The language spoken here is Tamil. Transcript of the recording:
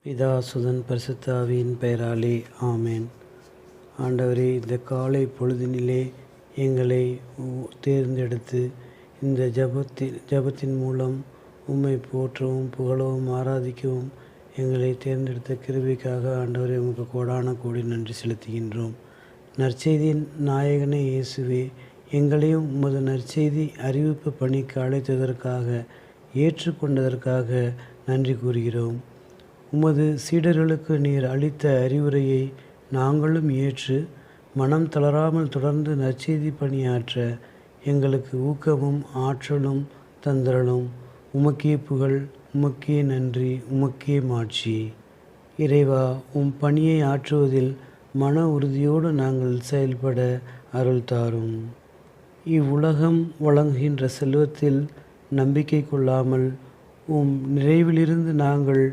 பிதா சுதன் பரிசுத்த ஆவியின் பெயராலே ஆமேன். ஆண்டவரே, இந்த காலை பொழுதினிலே எங்களை தேர்ந்தெடுத்து இந்த ஜபத்தின் மூலம் உம்மை போற்றவும் புகழவும் ஆராதிக்கவும் எங்களை தேர்ந்தெடுத்த கிருபைக்காக ஆண்டவரே உமக்கு கோடான கோடி நன்றி செலுத்துகின்றோம். நற்செய்தியின் நாயகனே இயேசுவே, எங்களையும் உமது நற்செய்தி அறிவிப்பு பணிக்கு அழைத்ததற்காக ஏற்றுக்கொண்டதற்காக நன்றி கூறுகிறோம். உமது சீடர்களுக்கு நீர் அளித்த அறிவுரையை நாங்களும் ஏற்று மனம் தளராமல் தொடர்ந்து நற்செய்தி பணியாற்ற எங்களுக்கு ஊக்கமும் ஆற்றலும் தந்தரலும். உமக்கே புகழ், உமக்கே நன்றி, உமக்கே மாட்சி. இறைவா, உம் பணியை ஆற்றுவதில் மன உறுதியோடு நாங்கள் செயல்பட அருள் தாரும். இவ்வுலகம் வழங்குகின்ற செல்வத்தில் நம்பிக்கை கொள்ளாமல் உம் நிறைவிலிருந்து நாங்கள்